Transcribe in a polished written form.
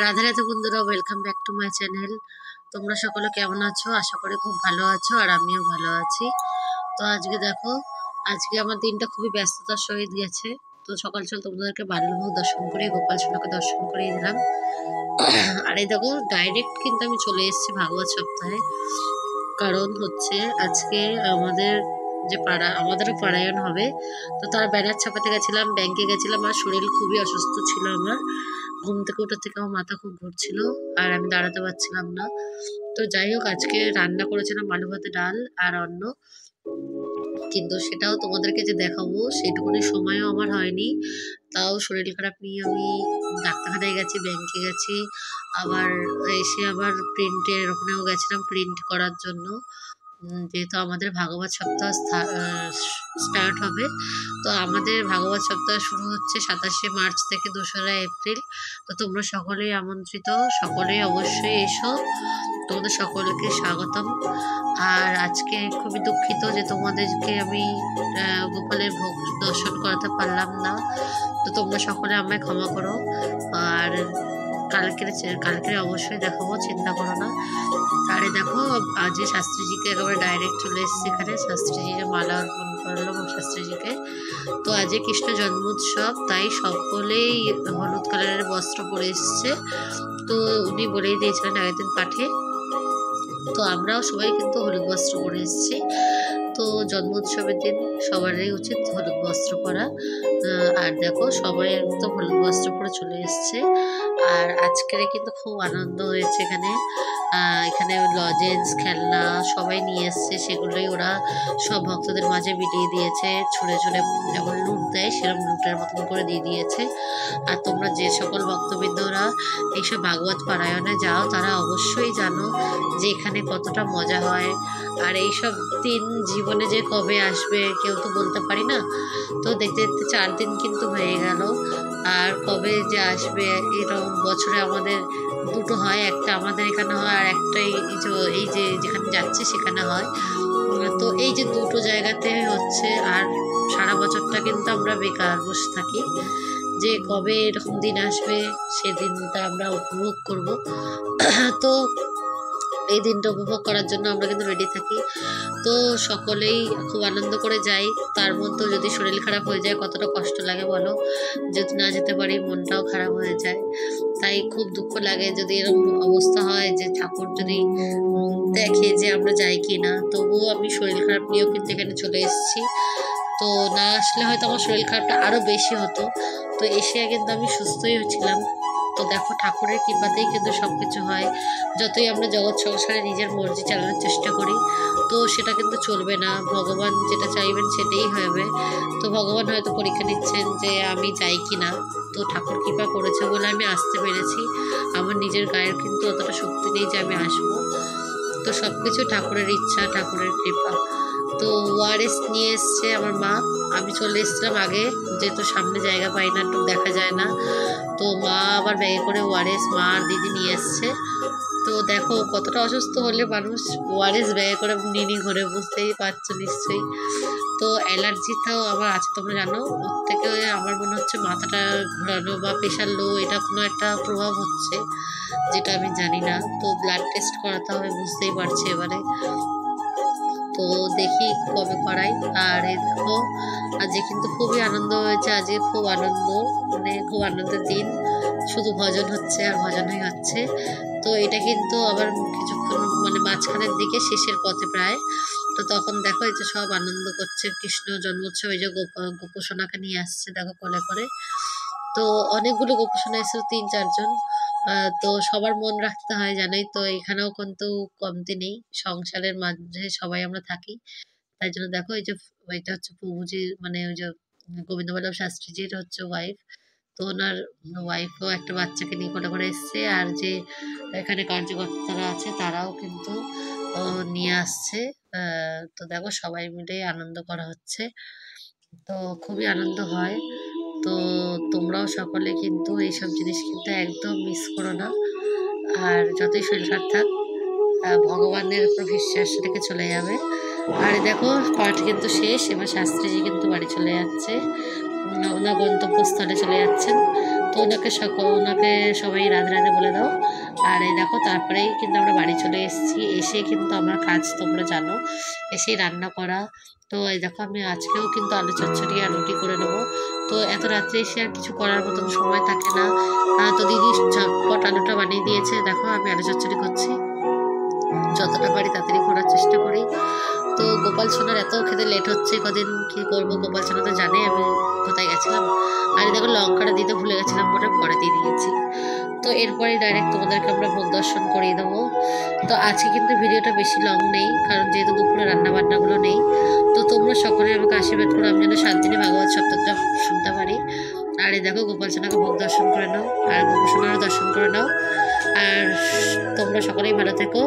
রাধে রাধে বন্ধুরা, welcome back to my channel. তোমরা সকলে কেমন আছো? আশা করি খুব ভালো আছো, আর আমিও ভালো আছি। তো আজকে দেখো, আজকে আমার দিনটা খুবই ব্যস্ততার সহিত গেছে। তো সকাল সকাল তোমাদেরকে বাল্যভোগ দর্শন করে গোপাল সোনাকে দর্শন করিয়ে দিলাম। আর এই দেখো, ডাইরেক্ট কিন্তু আমি চলে এসেছি ভাগবত সপ্তাহে। কারণ হচ্ছে আজকে আমাদের যে আমাদেরও পারায়ণ হবে। তো তার ব্যানার ছাপাতে গেছিলাম, ব্যাংকে গেছিলাম, আর শরীর খুবই অসুস্থ ছিল আমার। ঘুম থেকে ওঠার থেকে আমার মাথা খুব ঘুরছিল, আর আমি দাঁড়াতে পারছিলাম না। তো যাই হোক, আজকে রান্না করেছিলাম আলু ভাতে, ডাল আর অন্ন। কিন্তু সেটাও তোমাদেরকে যে দেখাবো সেইটুকুনি সময়ও আমার হয়নি। তাও শরীর খারাপ নিয়ে আমি ডাক্তারখানায় গেছি, ব্যাংকে গেছি, আবার এসে আবার প্রিন্টের ওখানেও গেছিলাম প্রিন্ট করার জন্য। যেহেতু আমাদের ভাগবত সপ্তাহ স্টার্ট হবে। তো আমাদের ভাগবত সপ্তাহ শুরু হচ্ছে 27শে মার্চ থেকে 2রা এপ্রিল। তো তোমরা সকলেই আমন্ত্রিত, সকলেই অবশ্যই এসো। তোমাদের সকলকে স্বাগতম। আর আজকে খুবই দুঃখিত যে তোমাদেরকে আমি গোপালের ভোগ দর্শন করাতে পারলাম না। তো তোমরা সকলে আমায় ক্ষমা করো। আর কালকে অবশ্যই দেখাবো, চিন্তা করো না। আরে দেখো, আজকে শাস্ত্রীজিকে একেবারে ডাইরেক্ট চলে এসেছি এখানে। শাস্ত্রীজিকে মালা অর্পণ করলাম শাস্ত্রীজিকে। তো আজকে কৃষ্ণ জন্মোৎসব, তাই সকলেই হলুদ কালারের বস্ত্র পরে এসছে। তো উনি বলেই দিয়েছিলেন আগের দিন পাঠে। তো আমরাও সবাই কিন্তু হলুদ বস্ত্র পরে এসেছি। তো জন্মোৎসবের দিন সবারই উচিত হলুদ বস্ত্র পরা। আর দেখো, সবাই একদম হলুদ বস্ত্র পরে চলে এসছে। আর আজকের কিন্তু খুব আনন্দ হয়েছে এখানে। এখানে লজেন্স, খেলনা সবাই নিয়ে এসছে, সেগুলোই ওরা সব ভক্তদের মাঝে বিলিয়ে দিয়েছে। ছুঁড়ে ছুঁড়ে যেমন লুট দেয় সেরকম লুটের মতন করে দিয়ে দিয়েছে। আর তোমরা যে সকল ভক্তবৃন্দরা এইসব ভাগবত পারায়ণে যাও, তারা অবশ্যই জানো যে এখানে কতটা মজা হয়। আর এইসব দিন জীবনে যে কবে আসবে কেউ তো বলতে পারি না। তো দেখতে দেখতে 4 দিন কিন্তু হয়ে গেল। আর কবে যে আসবে, এরকম বছরে আমাদের দুটো হয়, একটা আমাদের এখানে হয় আর একটা এই যে যেখানে যাচ্ছে সেখানে হয়। তো এই যে দুটো জায়গাতে হচ্ছে, আর সারা বছরটা কিন্তু আমরা বেকার বসে থাকি যে কবে এরকম দিন আসবে, সেদিনটা আমরা উপভোগ করব। তো এই দিনটা উপভোগ করার জন্য আমরা কিন্তু রেডি থাকি। তো সকলেই খুব আনন্দ করে যাই। তার মধ্যেও যদি শরীর খারাপ হয়ে যায় কতটা কষ্ট লাগে বলো। যদি না যেতে পারি মনটাও খারাপ হয়ে যায়। তাই খুব দুঃখ লাগে যদি এরকম অবস্থা হয় যে ঠাকুর যদি দেখে যে আমরা যাই কি না। তবুও আমি শরীর খারাপ নিয়েও কিন্তু এখানে চলে এসেছি। তো না আসলে হয়তো আমার শরীর খারাপটা আরও বেশি হতো। তো এসে কিন্তু আমি সুস্থই হচ্ছিলাম। তো দেখো, ঠাকুরের কৃপাতেই কিন্তু সব কিছু হয়। যতই আমরা জগৎ সংসারে নিজের মর্জি চালানোর চেষ্টা করি, তো সেটা কিন্তু চলবে না। ভগবান যেটা চাইবেন সেটাই হবে। তো ভগবান হয়তো পরীক্ষা নিচ্ছেন যে আমি যাই কি না। তো ঠাকুর কৃপা করেছে বলে আমি আসতে পেরেছি। আমার নিজের গায়ের কিন্তু অতটা শক্তি নেই যে আমি আসবো। তো সব কিছু ঠাকুরের ইচ্ছা, ঠাকুরের কৃপা। তো ওআরএস নিয়ে এসছে আমার মা। আমি চলে এসেছিলাম আগে, যেহেতু সামনে জায়গা পাই না, একটু দেখা যায় না। তো মা আবার ব্যাগে করে ওআরএস মা আর দিদি নিয়ে এসছে। তো দেখো, কতটা অসুস্থ হলে মানুষ ওআরএস ব্যাগে করে নিয়ে ঘরে, বুঝতেই পারছো নিশ্চয়ই। তো অ্যালার্জিটাও আমার আছে, তোমরা জানো। ওর থেকে আমার মনে হচ্ছে মাথাটা ঘোরানো বা প্রেশার লো, এটা কোনো একটা প্রভাব হচ্ছে, যেটা আমি জানি না। তো ব্লাড টেস্ট করাতে হবে, বুঝতেই পারছি এবারে। তো দেখি কবে করাই। আর এই দেখো, আজকে কিন্তু খুবই আনন্দ হয়েছে। আজকে খুব আনন্দ, মানে খুব আনন্দের দিন। শুধু ভজন হচ্ছে আর ভজনই হচ্ছে। তো এটা কিন্তু আবার কিছুক্ষণ মানে মাঝখানের দিকে, শেষের পথে প্রায়। তো তখন দেখো, এই যে সব আনন্দ করছে কৃষ্ণ জন্মোৎসব। এই যে গোপসোনাকে নিয়ে আসছে দেখো কোলে করে। তো অনেকগুলো গোপসোনা এসেছিল, 3-4 জন। তো সবার মন রাখতে হয় জানোই তো, এখানেও কিন্তু কমতি নেই। সংসারের মাঝে সবাই আমরা থাকি। তাই জন্য দেখো, এই যে এটা হচ্ছে প্রভুজি, মানে ওই যে গোবিন্দ বল্লভ শাস্ত্রীজির হচ্ছে ওয়াইফ। তো ওনার ওয়াইফও একটা বাচ্চাকে নিয়ে কোলে করে এসছে। আর যে এখানে কার্যকর্তারা আছে তারাও কিন্তু নিয়ে আসছে। তো দেখো, সবাই মিলে আনন্দ করা হচ্ছে। তো খুবই আনন্দ হয়। তো তোমরাও সকলে কিন্তু এইসব জিনিস কিন্তু একদম মিস করো না। আর যতই শরীর খারাপ থাক, ভগবানের উপর বিশ্বাস রেখে চলে যাবে। আর দেখো, পাঠ কিন্তু শেষ। এবার শাস্ত্রীজি কিন্তু বাড়ি চলে যাচ্ছে, ওনার গন্তব্যস্থলে চলে যাচ্ছেন। তো তো ওনাকে সবাই রাধে রাধে বলে দাও। আর এই দেখো তারপরেই কিন্তু আমরা বাড়ি চলে এসেছি। এসে কিন্তু আমার কাজ তোমরা জানো, এসেই রান্না করা। তো এই দেখো আমি আজকেও কিন্তু আলু চচ্চড়ি আর রুটি করে নেবো। তো এত রাত্রে এসে আর কিছু করার মতন সময় থাকে না। তো দিদি ঝটপট আলুটা বানিয়ে দিয়েছে। দেখো আমি আলু চচ্চড়ি করছি, যতটা পারি তাড়াতাড়ি করার চেষ্টা করি। তো গোপাল সোনার এত খেতে লেট হচ্ছে কদিন, কি করব, গোপাল সোনা তো জানে আমি কোথায় গেছিলাম। আর দেখো লঙ্কাটা দিতে ভুলে গেছিলাম, বলে পরে দিয়ে দিয়েছি। তো এরপরে ডাইরেক্ট তোমাদেরকে আমরা ভোগ দর্শন করিয়ে দেবো। তো আজকে কিন্তু ভিডিওটা বেশি লং নেই, কারণ যেহেতু দুপুরে রান্না বান্নাগুলো নেই। তো তোমরা সকলে আমাকে আশীর্বাদ করো আমি যেন 7 দিনে ভাগবত সপ্তাহটা শুনতে পারি। আর এই দেখো গোপাল সোনাকে ভোগ দর্শন করে নাও, আর গোপাল সোনারও দর্শন করে নাও। আর তোমরা সকলেই ভালো থেকো।